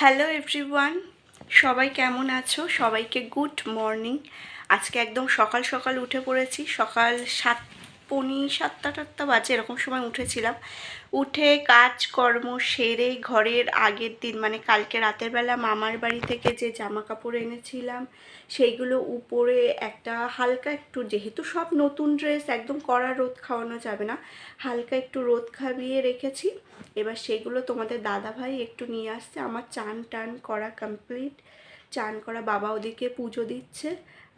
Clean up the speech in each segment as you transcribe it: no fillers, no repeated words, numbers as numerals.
Hello everyone, সবাই কেমন আছো? সবাইকে গুড মর্নিং। আজকে একদম সকাল সকাল উঠে পড়েছি। সকাল 7:45 বাজে এরকম সময় উঠেছিলাম। উঠে কাজকর্ম সেরে ঘরের আগের দিন মানে কালকে রাতের বেলা মামার বাড়ি থেকে যে জামা কাপড় এনেছিলাম সেইগুলো উপরে একটা হালকা একটু, যেহেতু সব নতুন ড্রেস, একদম কড়া রোদ খাওয়ানো যাবে না, হালকা একটু রোদ খাইয়ে রেখেছি। এবার সেগুলো তোমাদের দাদাভাই একটু নিয়ে আসছে। আমার চান টান করা কমপ্লিট। চান করা, বাবা ওদিকে পুজো দিচ্ছে,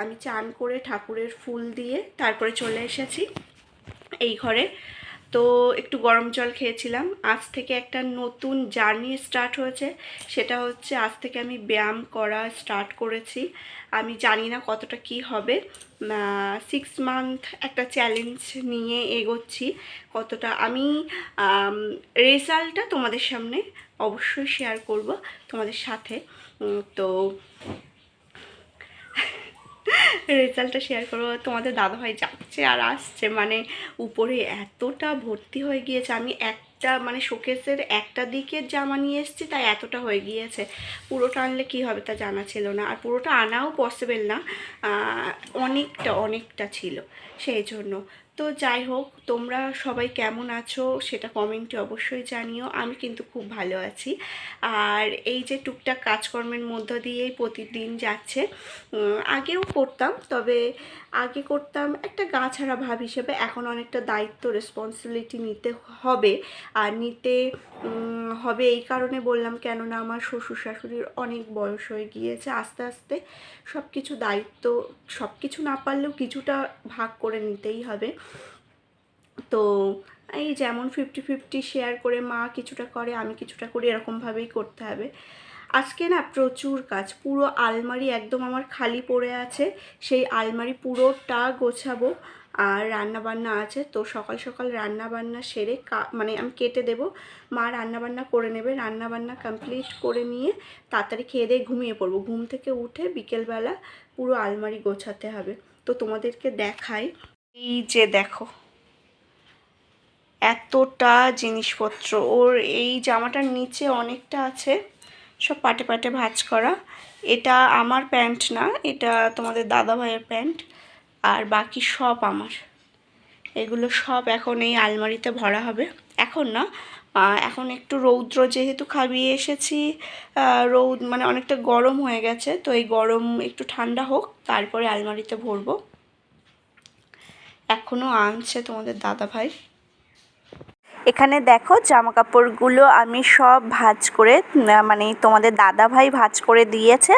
আমি চান করে ঠাকুরের ফুল দিয়ে তারপরে চলে এসেছি এই ঘরে। তো একটু গরম জল খেয়েছিলাম। আজ থেকে একটা নতুন জার্নি স্টার্ট হয়েছে, সেটা হচ্ছে আজ থেকে আমি ব্যায়াম করা স্টার্ট করেছি। আমি জানি না কতটা কি হবে, 6 মান্থ একটা চ্যালেঞ্জ নিয়ে এগোচ্ছি। কতটা আমি রেজাল্টটা তোমাদের সামনে অবশ্যই শেয়ার করব তোমাদের সাথে। তো রেজাল্টটা শেয়ার করবো। তোমাদের দাদাভাই যাচ্ছে আর আসছে, মানে উপরে এতটা ভর্তি হয়ে গিয়েছে। আমি একটা মানে শোকেসের একটা দিকের জামা নিয়ে এসেছি, তাই এতটা হয়ে গিয়েছে। পুরোটা আনলে কী হবে তা জানা ছিল না, আর পুরোটা আনাও পসিবল না, অনেকটা ছিল সেই জন্য। তো যাই হোক, তোমরা সবাই কেমন আছো সেটা কমেন্টে অবশ্যই জানিও। আমি কিন্তু খুব ভালো আছি। আর এই যে টুকটাক কাজকর্মের মধ্য দিয়েই প্রতিদিন যাচ্ছে। আগেও করতাম, তবে আগে করতাম একটা গা ছাড়া ভাব হিসেবে। এখন অনেকটা দায়িত্ব, রেসপন্সিবিলিটি নিতে হবে। আর নিতে হবে এই কারণে বললাম, কেননা আমার শ্বশুর শাশুড়ির অনেক বয়স হয়ে গিয়েছে। আস্তে আস্তে সব কিছু দায়িত্ব, সব কিছু না পারলেও কিছুটা ভাগ করে নিতেই হবে। তো এই যেমন 50-50 শেয়ার করে, মা কিছুটা করে আমি কিছুটা করি, এরকমভাবেই করতে হবে। আজকে না প্রচুর কাজ, পুরো আলমারি একদম আমার খালি পড়ে আছে, সেই আলমারি পুরোটা গোছাবো। আর রান্নাবান্না আছে, তো সকাল সকাল রান্নাবান্না সেরে মানে আমি কেটে দেব, মা রান্নাবান্না করে নেবে। রান্নাবান্না কমপ্লিট করে নিয়ে তাড়াতাড়ি খেয়ে দিয়ে ঘুমিয়ে পড়বো। ঘুম থেকে উঠে বিকেলবেলা পুরো আলমারি গোছাতে হবে। তো তোমাদেরকে দেখাই, এই যে দেখো এতটা জিনিসপত্র। ওর এই জামাটার নিচে অনেকটা আছে, সব পাটে পাটে ভাঁজ করা। এটা আমার প্যান্ট না, এটা তোমাদের দাদা ভাইয়ের প্যান্ট, আর বাকি সব আমার। এগুলো সব এখন এই আলমারিতে ভরা হবে। এখন না, এখন একটু রৌদ্র যেহেতু খাবিয়ে এসেছি, রৌদ মানে অনেকটা গরম হয়ে গেছে, তো এই গরম একটু ঠান্ডা হোক তারপরে আলমারিতে ভরবো। এখনও আনছে তোমাদের দাদা ভাই। এখানে দেখো জামা কাপড়গুলো আমি সব ভাঁজ করে, মানে তোমাদের দাদাভাই ভাঁজ করে দিয়েছে,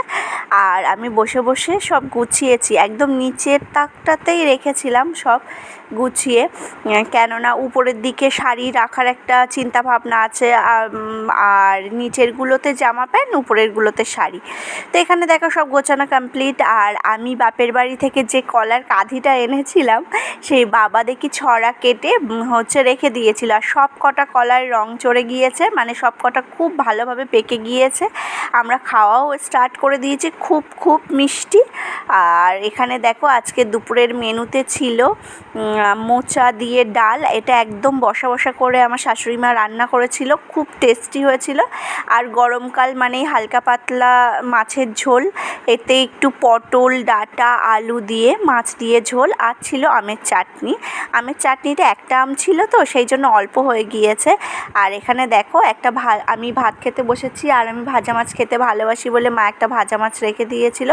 আর আমি বসে বসে সব গুছিয়েছি। একদম নিচের তাকটাতেই রেখেছিলাম সব গুছিয়ে, কেননা উপরের দিকে শাড়ি রাখার একটা চিন্তা ভাবনা আছে, আর নিচেরগুলোতে জামা প্যান্ট, উপরেরগুলোতে শাড়ি। তো এখানে দেখো সব গোছানো কমপ্লিট। আর আমি বাপের বাড়ি থেকে যে কলার কাঁধিটা এনেছিলাম, সেই বাবা দেখি ছড়া কেটে হচ্ছে রেখে দিয়েছিল, আর সব কটা কলার রং চড়ে গিয়েছে, মানে সব কটা খুব ভালোভাবে পেকে গিয়েছে। আমরা খাওয়াও স্টার্ট করে দিয়েছি, খুব খুব মিষ্টি। আর এখানে দেখো আজকে দুপুরের মেনুতে ছিল মোচা দিয়ে ডাল। এটা একদম বসা বসা করে আমার শাশুড়ি মা রান্না করেছিল, খুব টেস্টি হয়েছিল। আর গরমকাল মানেই হালকা পাতলা মাছের ঝোল, এতে একটু পটল, ডাঁটা, আলু দিয়ে মাছ দিয়ে ঝোল, আর ছিল আমের চাটনি। আমের চাটনিটা একটা আম ছিল তো সেই জন্য অল্প হয়ে গিয়েছে। আর এখানে দেখো একটা আমি ভাত খেতে বসেছি, আর আমি ভাজা মাছ খেতে ভালোবাসি বলে মা একটা ভাজা মাছ রেখে দিয়েছিল।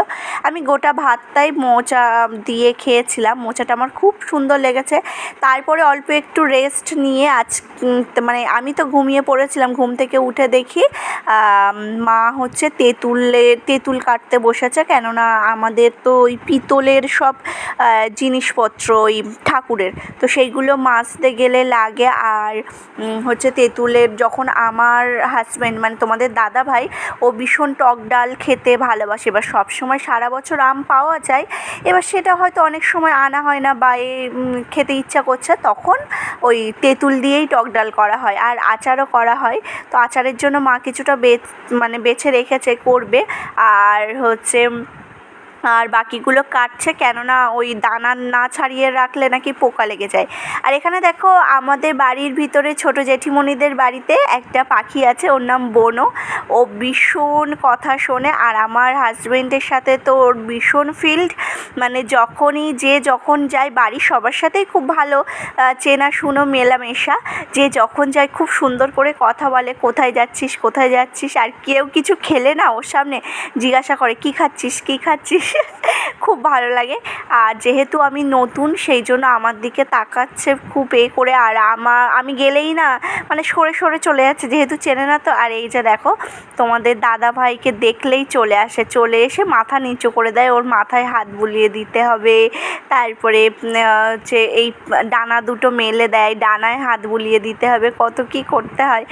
আমি গোটা ভাতটাই মোচা দিয়ে খেয়েছিলাম, মোচাটা আমার খুব সুন্দর লেগেছে। তারপরে অল্প একটু রেস্ট নিয়ে মানে আমি তো ঘুমিয়ে পড়েছিলাম, ঘুম থেকে উঠে দেখি মা হচ্ছে তেঁতুল কাটতে বসেছে, কেননা আমাদের তো ওই পিতলের সব জিনিসপত্র ওই ঠাকুরের, তো সেইগুলো মাজতে গেলে লাগে। আর হচ্ছে তেঁতুলের, যখন আমার হাজব্যান্ড মানে তোমাদের দাদা ভাই, ও ভীষণ টক ডাল খেতে ভালোবাসে। এবার সবসময় সারা বছর আম পাওয়া যায়, এবার সেটা হয়তো অনেক সময় আনা হয় না, বা খেতে ইচ্ছা করছে, তখন ওই তেঁতুল দিয়েই টক ডাল করা হয়। আর আচারও করা হয়, তো আচারের জন্য মা কিছুটা বেছে রেখেছে, করবে। আর হচ্ছে আর বাকিগুলো কাটছে, কেননা ওই দানা না ছাড়িয়ে রাখলে নাকি পোকা লেগে যায়। আর এখানে দেখো আমাদের বাড়ির ভিতরে ছোট জেঠিমণিদের বাড়িতে একটা পাখি আছে, ওর নাম বনো। ও ভীষণ কথা শোনে, আর আমার হাজবেন্ডের সাথে তো ওর ভীষণ ফিল্ড, মানে যখন যায় বাড়ির সবার সাথেই খুব ভালো চেনাশুনো মেলামেশা। যে যখন যায় খুব সুন্দর করে কথা বলে, কোথায় যাচ্ছিস কোথায় যাচ্ছিস, আর কেউ কিছু খেলে না ওর সামনে জিজ্ঞাসা করে কী খাচ্ছিস কী খাচ্ছিস। খুব ভালো লাগে। আর যেহেতু আমি নতুন সেই জন্য আমার দিকে তাকাচ্ছে খুব করে, আর আমি গেলেই না মানে সরে সরে চলে যাচ্ছে, যেহেতু চেনে না তো। আর এই যে দেখো তোমাদের দাদা ভাইকে দেখলেই চলে এসে মাথা নিচু করে দেয়, ওর মাথায় হাত বুলিয়ে দিতে হবে, তারপরে যে এই ডানা দুটো মেলে দেয়, ডানায় হাত বুলিয়ে দিতে হবে, কত কী করতে হয়।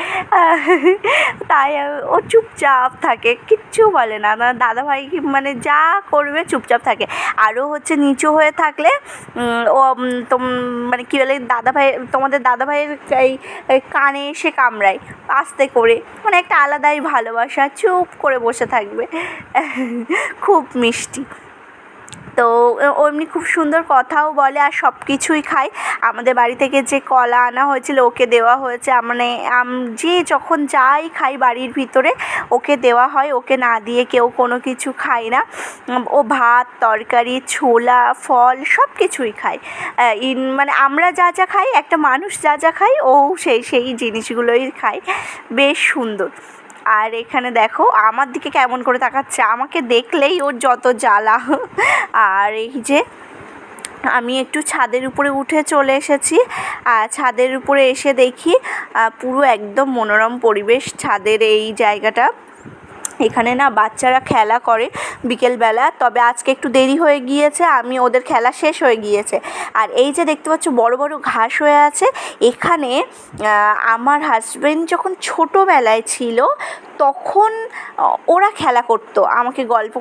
তাই ও চুপচাপ থাকে, কিচ্ছু বলে না। দাদা ভাই মানে যা করবে চুপচাপ থাকে। আরও হচ্ছে নিচু হয়ে থাকলে ও মানে কী বলে তোমাদের দাদা ভাইয়ের এই কানে এসে কামড়ায় আস্তে করে, মানে একটা আলাদাই ভালোবাসা, চুপ করে বসে থাকবে। খুব মিষ্টি। তো ও এমনি খুব সুন্দর কথাও বলে আর সব কিছুই খায়। আমাদের বাড়ি থেকে যে কলা আনা হয়েছিল ওকে দেওয়া হয়েছে, মানে যে যখন যাই খাই বাড়ির ভিতরে ওকে দেওয়া হয়, ওকে না দিয়ে কেউ কোনো কিছু খায় না। ও ভাত তরকারি ছোলা ফল সব কিছুই খায়। মানে আমরা যা যা খাই, একটা মানুষ যা যা খায় ও সেই জিনিসগুলোই খায়। বেশ সুন্দর। আর এখানে দেখো আমার দিকে কেমন করে তাকাচ্ছে, আমাকে দেখলেই ওর যত জ্বালা। আর এই যে আমি একটু ছাদের উপরে উঠে চলে এসেছি। ছাদের উপরে এসে দেখি পুরো একদম মনোরম পরিবেশ ছাদের এই জায়গাটা। এখানে না বাচ্চারা খেলা করে বিকেলবেলা, তবে আজকে একটু দেরি হয়ে গিয়েছে, ওদের খেলা শেষ হয়ে গিয়েছে। আর এই যে দেখতে পাচ্ছ বড় বড় ঘাস হয়ে আছে, এখানে আমার হাজবেন্ড যখন ছোটোবেলায় ছিল তখন ওরা খেলা করতো, আমাকে গল্প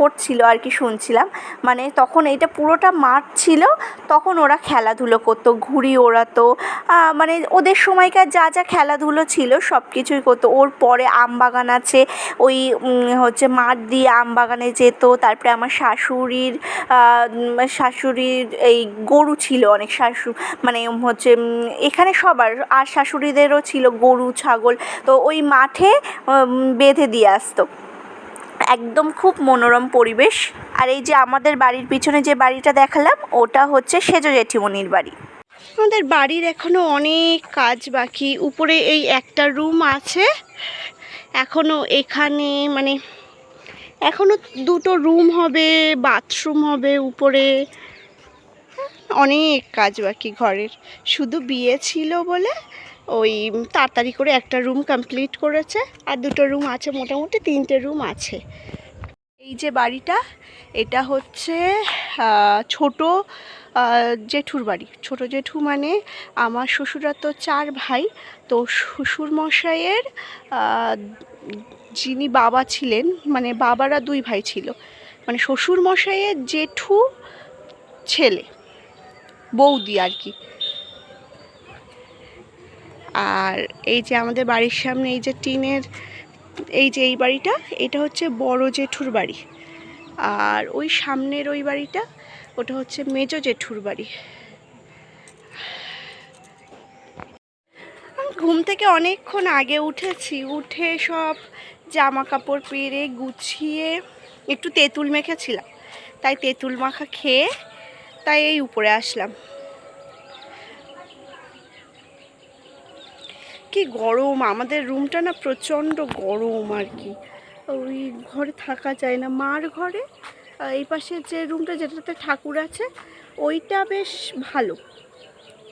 করছিল আর কি, শুনছিলাম। মানে তখন এটা পুরোটা মাঠ ছিল, তখন ওরা খেলাধুলো করতো, ঘুড়ি ওড়াতো, মানে ওদের সময়কার যা যা খেলাধুলো ছিল সব কিছুই করতো। ওর পরে আম বাগান আছে, ওই হচ্ছে মাঠ দিয়ে আম বাগানে যেত। তারপরে আমার শাশুড়ির এই গরু ছিল অনেক, মানে হচ্ছে এখানে সবার, আর শাশুড়িদেরও ছিল গরু ছাগল, তো ওই মাঠে বেঁধে দিয়ে আসতো। একদম খুব মনোরম পরিবেশ। আর এই যে আমাদের বাড়ির পিছনে যে বাড়িটা দেখালাম ওটা হচ্ছে সেজ জেঠিমণির বাড়ি। আমাদের বাড়ির এখনও অনেক কাজ বাকি। উপরে এই একটা রুম আছে এখনও, এখানে মানে এখনও দুটো রুম হবে, বাথরুম হবে উপরে, অনেক কাজ বাকি ঘরের। শুধু বিয়ে ছিল বলে ওই তাড়াতাড়ি করে একটা রুম কমপ্লিট করেছে, আর দুটো রুম আছে, মোটামুটি 3টে রুম আছে। এই যে বাড়িটা, এটা হচ্ছে ছোট জেঠুর বাড়ি। ছোট জেঠু মানে আমার শ্বশুরা তো 4 ভাই, তো শ্বশুরমশাইয়ের যিনি বাবা ছিলেন, মানে বাবারা 2 ভাই ছিল, মানে শ্বশুরমশাইয়ের জেঠু ছেলে, বৌদি আর কি। আর এই যে আমাদের বাড়ির সামনে এই যে টিনের এই বাড়িটা, এটা হচ্ছে বড় জেঠুর বাড়ি। আর ওই সামনের ওই বাড়িটা ওটা হচ্ছে মেজো জেঠুর বাড়ি। আমি ঘুম থেকে অনেকক্ষণ আগে উঠেছি, উঠে সব জামা কাপড় পেরে গুছিয়ে একটু তেঁতুল মেখেছিলাম, তাই তেঁতুল মাখা খেয়ে তাই এই উপরে আসলাম। কি গরম, আমাদের রুমটা না প্রচণ্ড গরম আর কি, ওই ঘরে থাকা যায় না। মার ঘরে এই পাশে যে রুমটা যেটাতে ঠাকুর আছে ওইটা বেশ ভালো,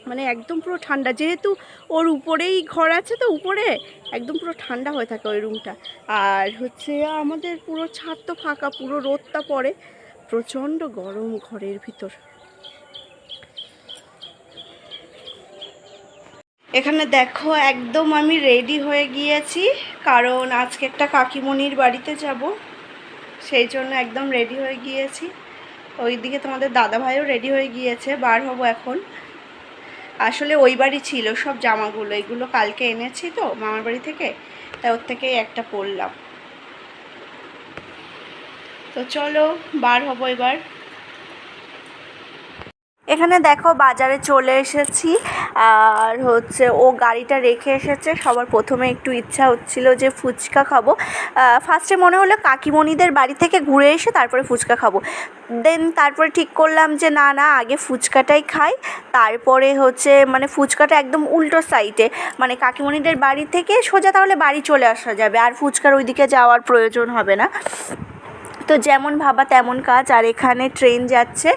মানে একদম পুরো ঠান্ডা, যেহেতু ওর উপরেই ঘর আছে তো উপরে একদম পুরো ঠান্ডা হয়ে থাকে ওই রুমটা। আর হচ্ছে আমাদের পুরো ছাদ তো ফাঁকা, পুরো রোদটা পড়ে, প্রচণ্ড গরম ঘরের ভিতর। এখানে দেখো একদম আমি রেডি হয়ে গিয়েছি, কারণ আজকে একটা কাকিমণির বাড়িতে যাব, সেই জন্য একদম রেডি হয়ে গিয়েছি। ওইদিকে তোমাদের দাদাভাইও রেডি হয়ে গিয়েছে, বার হব এখন। আসলে ওই বাড়ি ছিল সব জামাগুলো, এগুলো কালকে এনেছি তো মামার বাড়ি থেকে, তাই ওর থেকেই একটা পরলাম। তো তো চলো বার হবো এবার। এখানে দেখো বাজারে চলে এসেছি, আর হচ্ছে ও গাড়িটা রেখে এসেছে। সবার প্রথমে একটু ইচ্ছা হচ্ছিল যে ফুচকা খাবো। ফার্স্টে মনে হলো কাকিমণিদের বাড়ি থেকে ঘুরে এসে তারপরে ফুচকা খাবো। দেন তারপরে ঠিক করলাম যে না না, আগে ফুচকাটাই খাই। তারপরে হচ্ছে মানে ফুচকাটা একদম উল্টো সাইডে, মানে কাকিমণিদের বাড়ি থেকে সোজা তাহলে বাড়ি চলে আসা যাবে, আর ফুচকার ওইদিকে যাওয়ার প্রয়োজন হবে না। তো যেমন ভাবা তেমন কাজ। আর এখানে ট্রেন যাচ্ছে,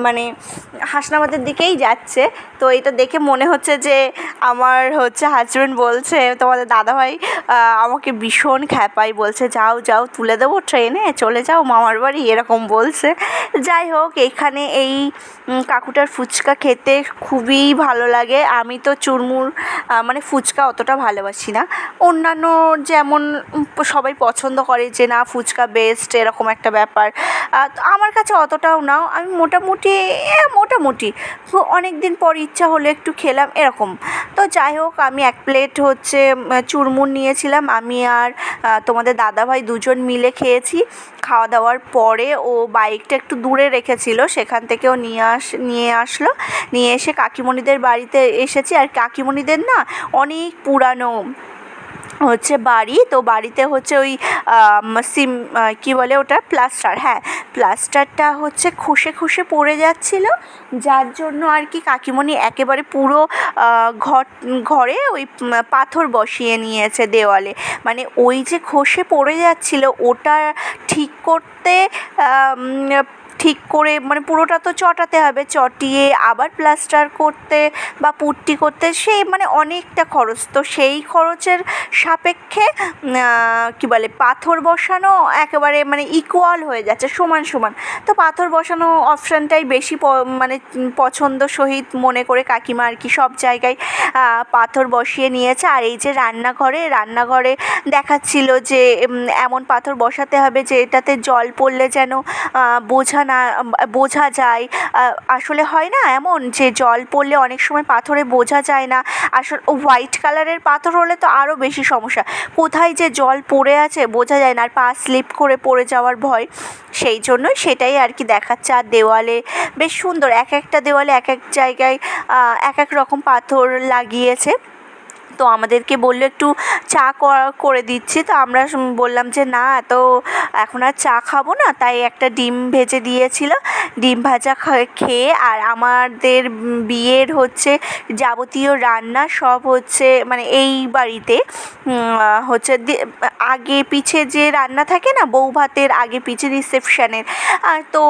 মানে হাসনাবাদের দিকেই যাচ্ছে। তো এটা দেখে মনে হচ্ছে যে আমার হচ্ছে হাজব্যান্ড বলছে তোমাদের দাদাভাই আমাকে ভীষণ খ্যাপাই, বলছে যাও যাও তুলে দেবো ট্রেনে, চলে যাও মামার বাড়ি, এরকম বলছে। যাই হোক, এখানে এই কাকুটার ফুচকা খেতে খুবই ভালো লাগে। আমি তো চুরমুর মানে ফুচকা অতটা ভালোবাসি না। অন্যান্য যেমন সবাই পছন্দ করে যে না ফুচকা বেস্ট, এরকম একটা ব্যাপার। আমার কাছে অতটাও নাও, আমি মোটামুটি অনেক দিন পর ইচ্ছা হলে একটু খেলাম এরকম। তো যাই হোক, আমি 1 প্লেট হচ্ছে চুরমুর নিয়েছিলাম। আমি আর তোমাদের দাদাভাই দুজন মিলে খেয়েছি। খাওয়া দাওয়ার পরে ও বাইকটা একটু দূরে রেখেছিল, সেখান থেকেও নিয়ে আসলো। নিয়ে এসে কাকিমণিদের বাড়িতে এসেছি। আর কাকিমণিদের না অনেক পুরানো হচ্ছে বাড়ি। তো বাড়িতে হচ্ছে ওই কী বলে ওটা, প্লাস্টার। হ্যাঁ, প্লাস্টারটা হচ্ছে খসে পড়ে যাচ্ছিলো, যার জন্য আর কি কাকিমণি একেবারে পুরো ঘরে ওই পাথর বসিয়ে নিয়েছে দেওয়ালে। মানে ওই যে খসে পড়ে যাচ্ছিলো ওটা ঠিক করে মানে পুরোটা তো চটাতে হবে, চটিয়ে আবার প্লাস্টার করতে বা পুট্টি করতে সেই মানে অনেকটা খরচ। তো সেই খরচের সাপেক্ষে কী বলে পাথর বসানো একেবারে মানে ইকুয়াল হয়ে যাচ্ছে, সমান। তো পাথর বসানো অপশানটাই বেশি মানে পছন্দ সহিত মনে করে কাকিমা আর কি সব জায়গায় পাথর বসিয়ে নিয়েছে। আর এই যে রান্নাঘরে দেখাচ্ছিল যে এমন পাথর বসাতে হবে যে এটাতে জল পড়লে যেন বোঝা যায়। আসলে হয় না এমন যে জল পড়লে অনেক সময় পাথরে বোঝা যায় না। আসলে হোয়াইট কালারের পাথর হলে তো আরও বেশি সমস্যা, কোথায় যে জল পড়ে আছে বোঝা যায় না, আর পা স্লিপ করে পড়ে যাওয়ার ভয়। সেই জন্যই সেটাই আর কি দেখাচ্ছে। আর দেওয়ালে বেশ সুন্দর, এক একটা দেওয়ালে এক এক জায়গায় এক এক রকম পাথর লাগিয়েছে। তো আমাদেরকে বললো একটু চা করে দিচ্ছি। তো আমরা বললাম যে না, তো এখন আর চা খাবো না, তাই একটা ডিম ভেজে দিয়েছিল। ডিম ভাজা খেয়ে আর আমাদের বিয়ের হচ্ছে যাবতীয় রান্না সব হচ্ছে মানে এই বাড়িতে হচ্ছে আগে পিছে যে রান্না থাকে না, বউ ভাতের আগে পিছে রিসেপশানের, তো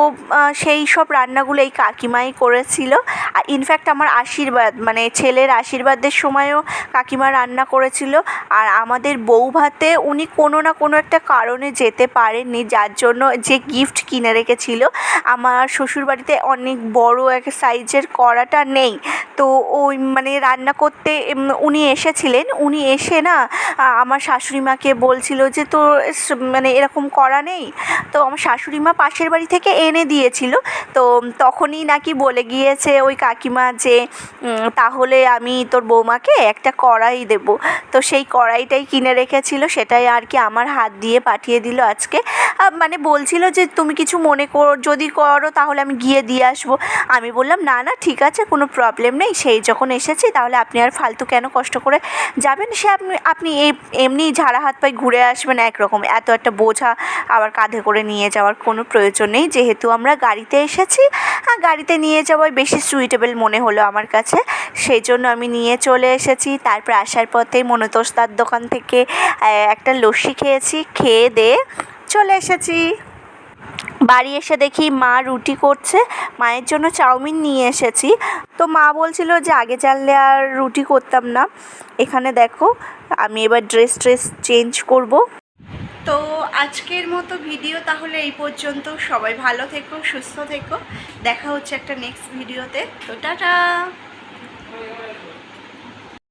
সেই সব রান্নাগুলো এই কাকিমাই করেছিল। আর ইনফ্যাক্ট আমার আশীর্বাদ মানে ছেলের আশীর্বাদের সময়ও কাকিমা রান্না করেছিল। আর আমাদের বউ ভাতে উনি কোনো না কোনো একটা কারণে যেতে পারেননি, যার জন্য যে গিফট কিনে রেখেছিল। আমার শ্বশুরবাড়িতে অনেক বড় এক সাইজের কড়াটা নেই, তো ওই মানে রান্না করতে উনি এসেছিলেন। উনি এসে না আমার শাশুড়ি মাকে বলছিল যে তো মানে এরকম কড়া নেই। তো আমার শাশুড়ি মা পাশের বাড়ি থেকে এনে দিয়েছিল। তো তখনই নাকি বলে গিয়েছে ওই কাকিমা যে তাহলে আমি তোর বৌমাকে একটা কড়াই দেবো। তো সেই কড়াইটাই কিনে রেখেছিল, সেটাই আর কি আমার হাত দিয়ে পাঠিয়ে দিল আজকে। মানে বলছিল যে তুমি কিছু মনে যদি করো তাহলে আমি গিয়ে দিয়ে আসবো। আমি বললাম না না ঠিক আছে, কোনো প্রবলেম নেই, সেই যখন এসেছি তাহলে আপনি আর ফালতু কেন কষ্ট করে যাবেন, সে আপনি এমনি ঝাড়া হাত পায়ে ঘুরে আসবেন। একরকম এত একটা বোঝা আবার কাঁধে করে নিয়ে যাওয়ার কোনো প্রয়োজন নেই, যেহেতু আমরা গাড়িতে এসেছি। গাড়িতে নিয়ে যাওয়াই বেশি সুইটেবল মনে হলো আমার কাছে, সেই জন্য আমি নিয়ে চলে এসেছি। তারপর আসার পথে মনতোষদার দোকান থেকে একটা লস্যি খেয়েছি, খেয়ে দিয়ে চলে এসেছি। বাড়ি এসে দেখি মা রুটি করছে, মায়ের জন্য চাউমিন নিয়ে এসেছি। তো মা বলছিল যে আগে জানলে আর রুটি করতাম না। এখানে দেখো আমি এবার ড্রেস চেঞ্জ করব। তো আজকের মতো ভিডিও তাহলে এই পর্যন্ত। সবাই ভালো থেকো, সুস্থ থেকো, দেখা হচ্ছে একটা নেক্সট ভিডিওতে। তো টাটা।